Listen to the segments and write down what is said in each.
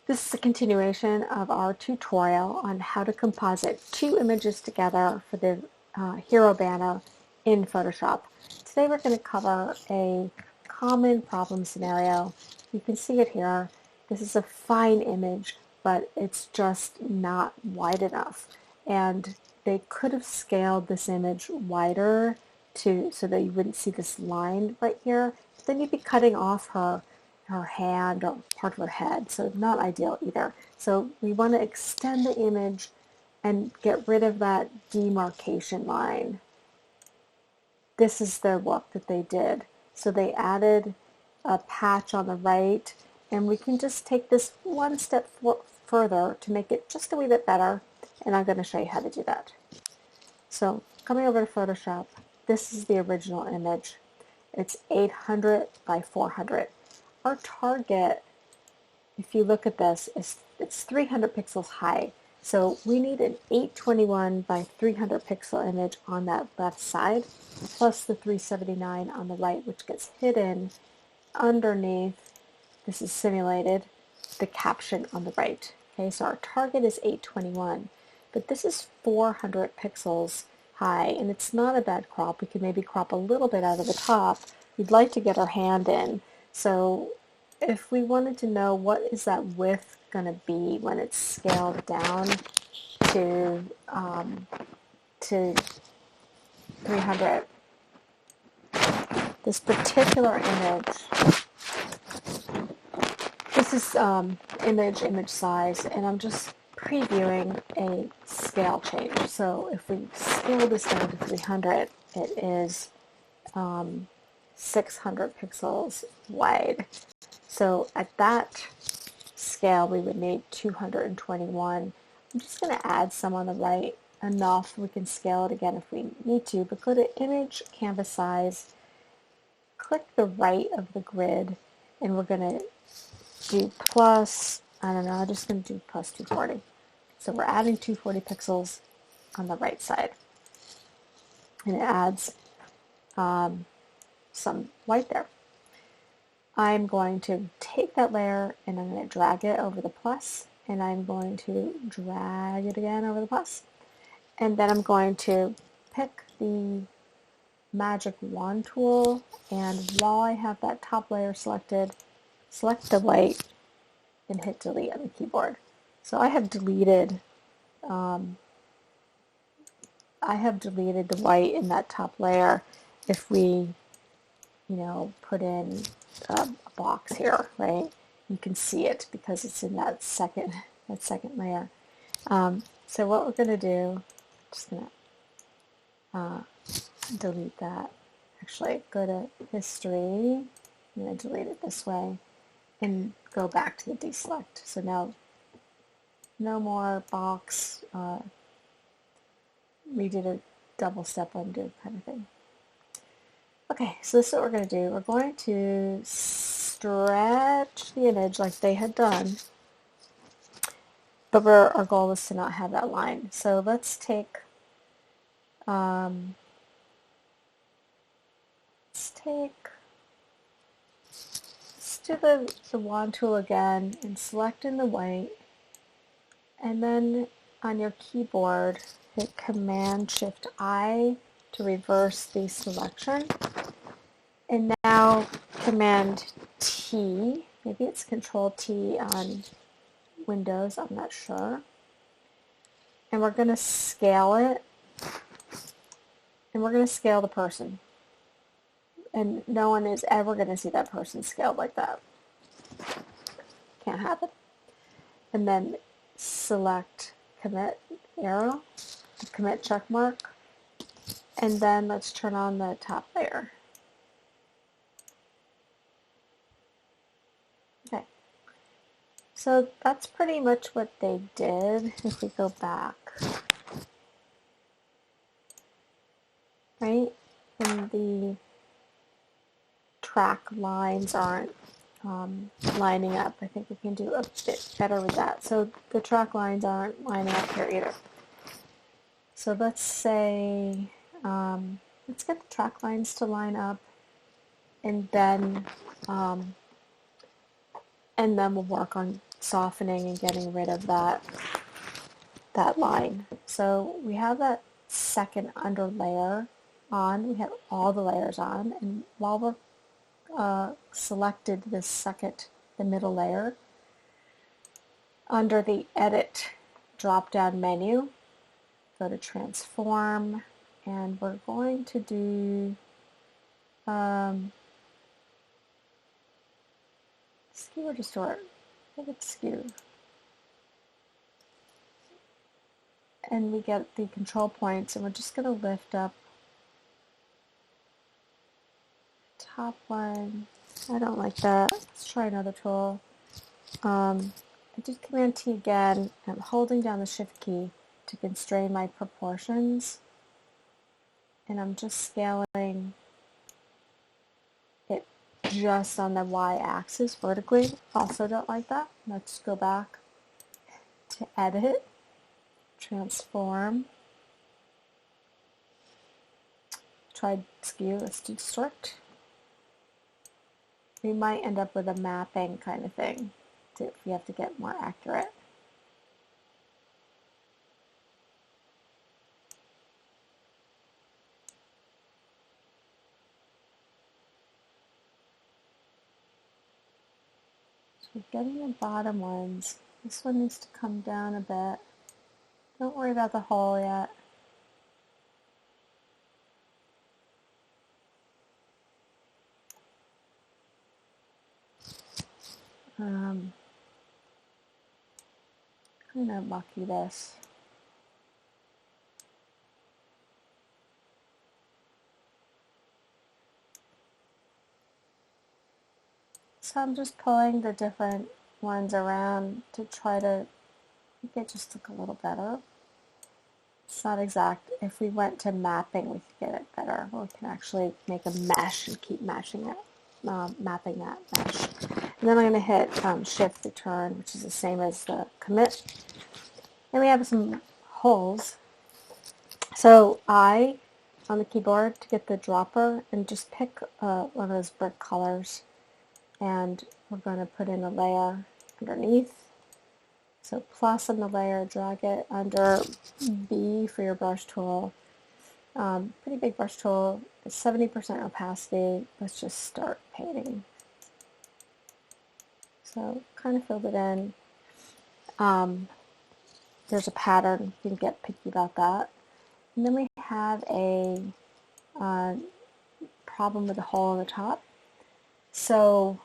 This is a continuation of our tutorial on how to composite two images together for the hero banner in Photoshop. Today we're going to cover a common problem scenario. You can see it here. This is a fine image, but it's just not wide enough. And they could have scaled this image wider so that you wouldn't see this line right here. Then you'd be cutting off her hand or part of her head, so not ideal either. So we want to extend the image and get rid of that demarcation line. This is their look that they did. So they added a patch on the right, and we can just take this one step further to make it just a wee bit better, and I'm going to show you how to do that. So coming over to Photoshop, this is the original image. It's 800 by 400. Our target, if you look at this, it's 300 pixels high. So we need an 821 by 300 pixel image on that left side, plus the 379 on the right, which gets hidden underneath, this is simulated, the caption on the right. Okay, so our target is 821, but this is 400 pixels high, and it's not a bad crop. We can maybe crop a little bit out of the top. We'd like to get our hand in. So if we wanted to know what is that width going to be when it's scaled down to 300, this particular image, this is image size, and I'm just previewing a scale change. So if we scale this down to 300, it is 600 pixels wide. So at that scale, we would need 221. I'm just going to add some on the right, enough. We can scale it again if we need to, but go to Image, Canvas Size, click the right of the grid, and we're going to do plus, I don't know, I'm just going to do plus 240. So we're adding 240 pixels on the right side. And it adds some white there. I'm going to take that layer and I'm going to drag it over the plus, and I'm going to drag it again over the plus, and then I'm going to pick the magic wand tool, and while I have that top layer selected, select the white and hit delete on the keyboard. So I have deleted the white in that top layer. If we put in a box here, right? You can see it because it's in that second layer. So what we're going to do, just going to delete that. Actually, go to history. I'm going to delete it this way and go back to the deselect. So now, no more box. We did a double step undo kind of thing. Okay, so this is what we're going to do. We're going to stretch the image like they had done, but our goal is to not have that line. So let's take, let's do the wand tool again and select in the white, and then on your keyboard hit Command-Shift-I to reverse the selection. And now Command T, maybe it's Control T on Windows, I'm not sure. And we're going to scale it, and we're going to scale the person. And no one is ever going to see that person scaled like that. Can't happen. And then select Commit arrow, Commit check mark, and then let's turn on the top layer. Okay, so that's pretty much what they did. If we go back, right, and the track lines aren't lining up. I think we can do a bit better with that. So the track lines aren't lining up here either. So let's say, let's get the track lines to line up, and then we'll work on softening and getting rid of that line. So we have that second under layer on. We have all the layers on, and while we're selected the middle layer, under the Edit drop-down menu, go to Transform, and we're going to do Skew or Distort. I think it's Skew. And we get the control points, and we're just going to lift up top one. I don't like that. Let's try another tool. I did Command T again. I'm holding down the Shift key to constrain my proportions, and I'm just scaling it just on the y-axis vertically. Also don't like that. Let's go back to Edit, Transform, try Skew. Let's do Distort. We might end up with a mapping kind of thing if you have to get more accurate. So we're getting the bottom ones. This one needs to come down a bit. Don't worry about the hole yet. I'm going to mucky this. So I'm just pulling the different ones around to try to make it just look a little better. It's not exact. If we went to mapping, we could get it better. Or we can actually make a mesh and keep mashing it, mapping that mesh. And then I'm going to hit Shift Return, which is the same as the commit. And we have some holes. So I, on the keyboard, to get the dropper, and just pick one of those brick colors. And we're going to put in a layer underneath. So plus on the layer, drag it under B for your brush tool. Pretty big brush tool, 70% opacity. Let's just start painting. So kind of filled it in. There's a pattern. You can get picky about that. And then we have a problem with the hole in the top. So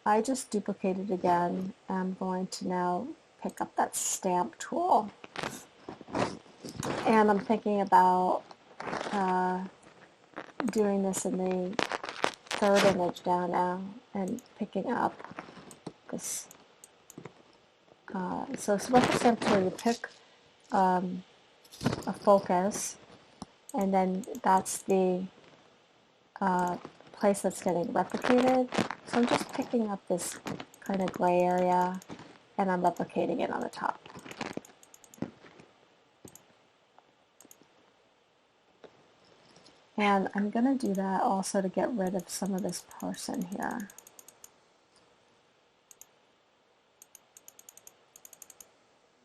I just duplicated again. I'm going to now pick up that stamp tool. And I'm thinking about doing this in the third image down now and picking up this. So with the stamp tool, you pick a focus, and then that's the place that's getting replicated. So I'm just picking up this kind of gray area, and I'm replicating it on the top. And I'm going to do that also to get rid of some of this person here.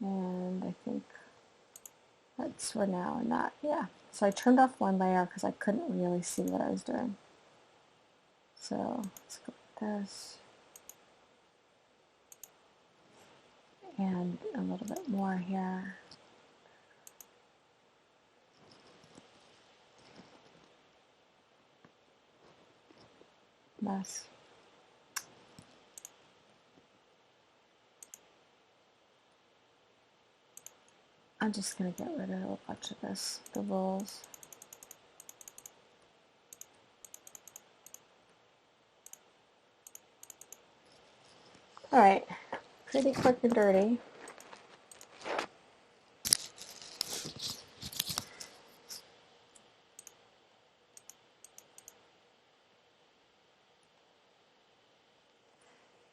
And I think we're now in that, yeah. So I turned off one layer because I couldn't really see what I was doing. So let's go with this. And a little bit more here. Mess. I'm just going to get rid of a bunch of this, the rolls. Alright, pretty quick and dirty.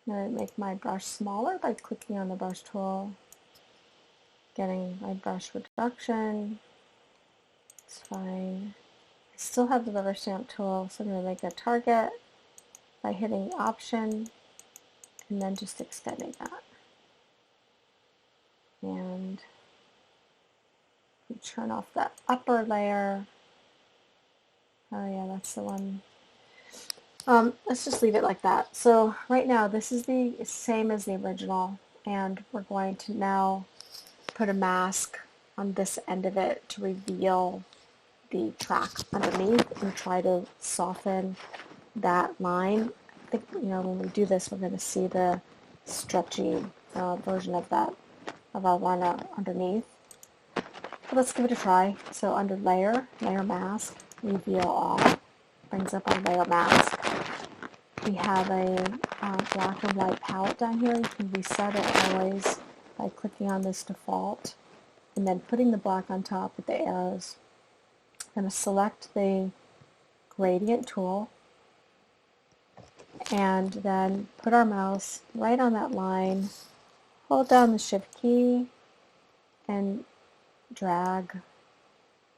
I'm going to make my brush smaller by clicking on the brush tool, getting my brush reduction. It's fine. I still have the rubber stamp tool, so I'm going to make a target by hitting Option and then just extending that. turn off the upper layer. Oh yeah, that's the one. Let's just leave it like that. So right now this is the same as the original, and we're going to now put a mask on this end of it to reveal the track underneath and try to soften that line. I think, when we do this, we're going to see the stretchy version of that, of our liner underneath. But let's give it a try. So under layer, layer mask, reveal all, brings up our layer mask. We have a black and white palette down here. You can reset it always by clicking on this default and then putting the black on top with the arrows. I'm going to select the gradient tool and then put our mouse right on that line, hold down the shift key and drag,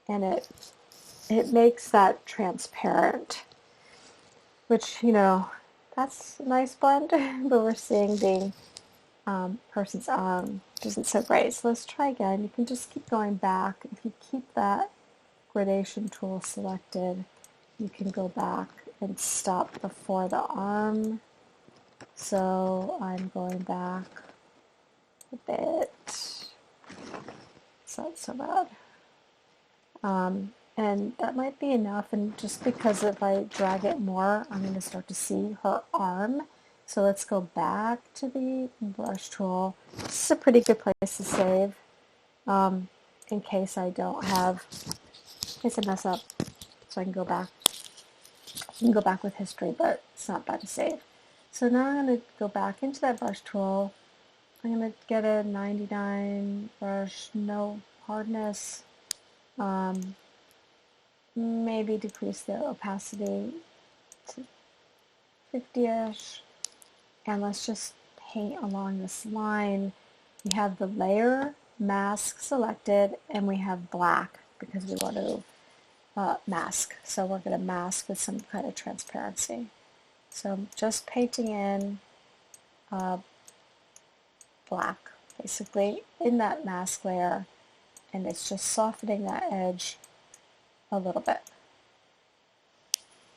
and it makes that transparent, which, that's a nice blend, but we're seeing the person's arm isn't so great. So let's try again. You can just keep going back. If you keep that gradation tool selected, you can go back and stop before the arm. So I'm going back a bit. It's not so bad. And that might be enough, and just because if I drag it more, I'm going to start to see her arm. So let's go back to the brush tool. This is a pretty good place to save in case I mess up. So I can go back. You can go back with history, but it's not bad to save. So now I'm going to go back into that brush tool. I'm going to get a 99 brush, no hardness. Maybe decrease the opacity to 50-ish. And let's just paint along this line. We have the layer mask selected, and we have black because we want to mask. So we're going to mask with some kind of transparency. So I'm just painting in black, basically, in that mask layer, and it's just softening that edge a little bit.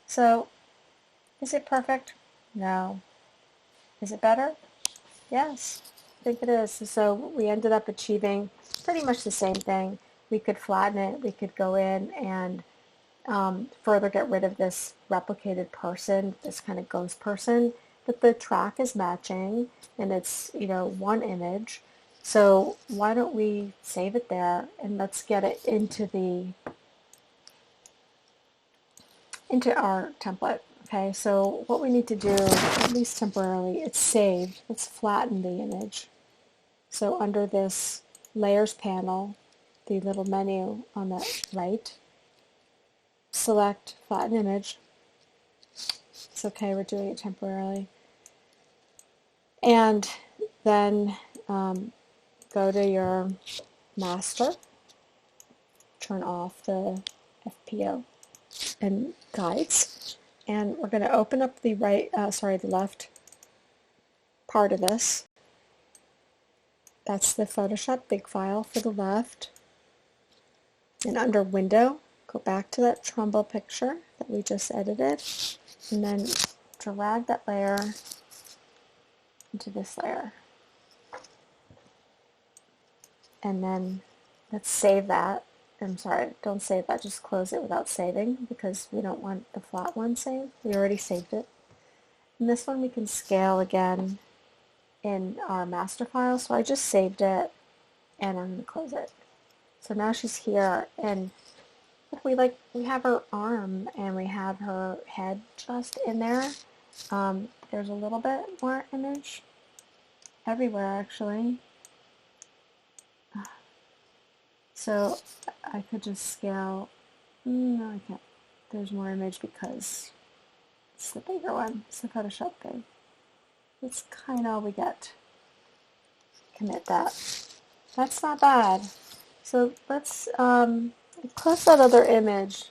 So, is it perfect? No. Is it better? Yes, I think it is. So we ended up achieving pretty much the same thing. We could flatten it, we could go in and further get rid of this replicated person, this kind of ghost person, but the track is matching and it's, one image. So why don't we save it there and let's get it into our template. Okay, so what we need to do, at least temporarily, it's saved. Let's flatten the image. So under this layers panel, the little menu on the right, select flatten image. It's okay, we're doing it temporarily. And then go to your master, turn off the FPO and guides, and we're going to open up the the left part of this. That's the Photoshop big file for the left. And under Window, go back to that Trumbull picture that we just edited, and then drag that layer into this layer. And then let's save that. I'm sorry, don't save that, just close it without saving because we don't want the flat one saved. We already saved it. And this one we can scale again in our master file. So I just saved it and I'm going to close it. So now she's here, and we have her arm and we have her head just in there. There's a little bit more image everywhere actually. So I could just scale. No, I can't. There's more image because it's the bigger one. It's the Photoshop big. That's kind of all we get. Commit that. That's not bad. So let's close that other image,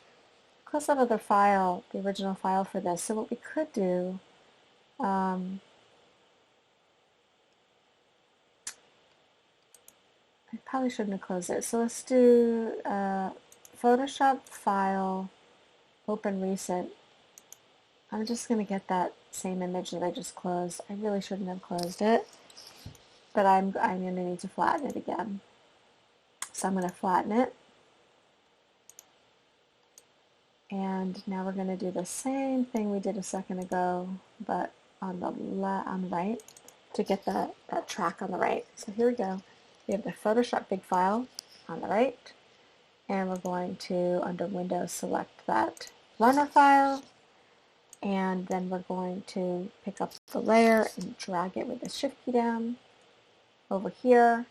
close that other file, the original file for this. So what we could do, I probably shouldn't have closed it. So let's do Photoshop File, Open Recent. I'm just going to get that same image that I just closed. I really shouldn't have closed it, but I'm going to need to flatten it again. So I'm going to flatten it. And now we're going to do the same thing we did a second ago, but on the right, to get that track on the right. So here we go. We have the Photoshop big file on the right, and we're going to, under Windows, select that runner file, and then we're going to pick up the layer and drag it with the Shift key down over here.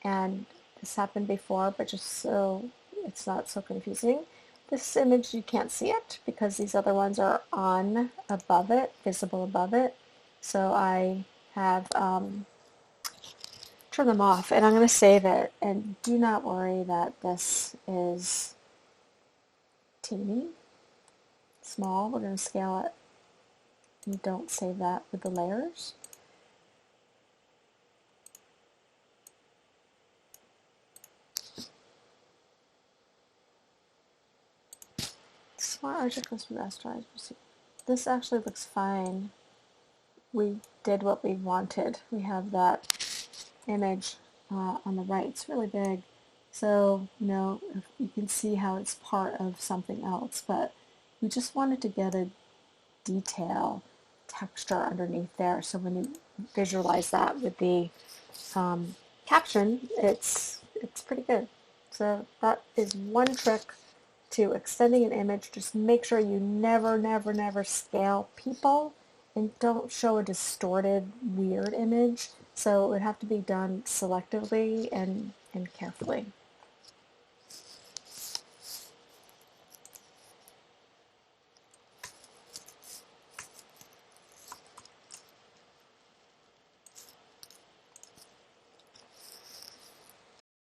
And this happened before, but just so it's not so confusing, this image, you can't see it because these other ones are on above it, visible above it. So I have turned them off, and I'm going to save it. And do not worry that this is teeny, small. We're going to scale it. And don't save that with the layers. Smart Object List with Rasterize. This actually looks fine. We did what we wanted. We have that image on the right. It's really big. So, if you can see how it's part of something else, but we just wanted to get a detail texture underneath there. So when you visualize that with the caption, it's pretty good. So that is one trick to extending an image. Just make sure you never, never, never scale people and don't show a distorted, weird image. So it would have to be done selectively and carefully.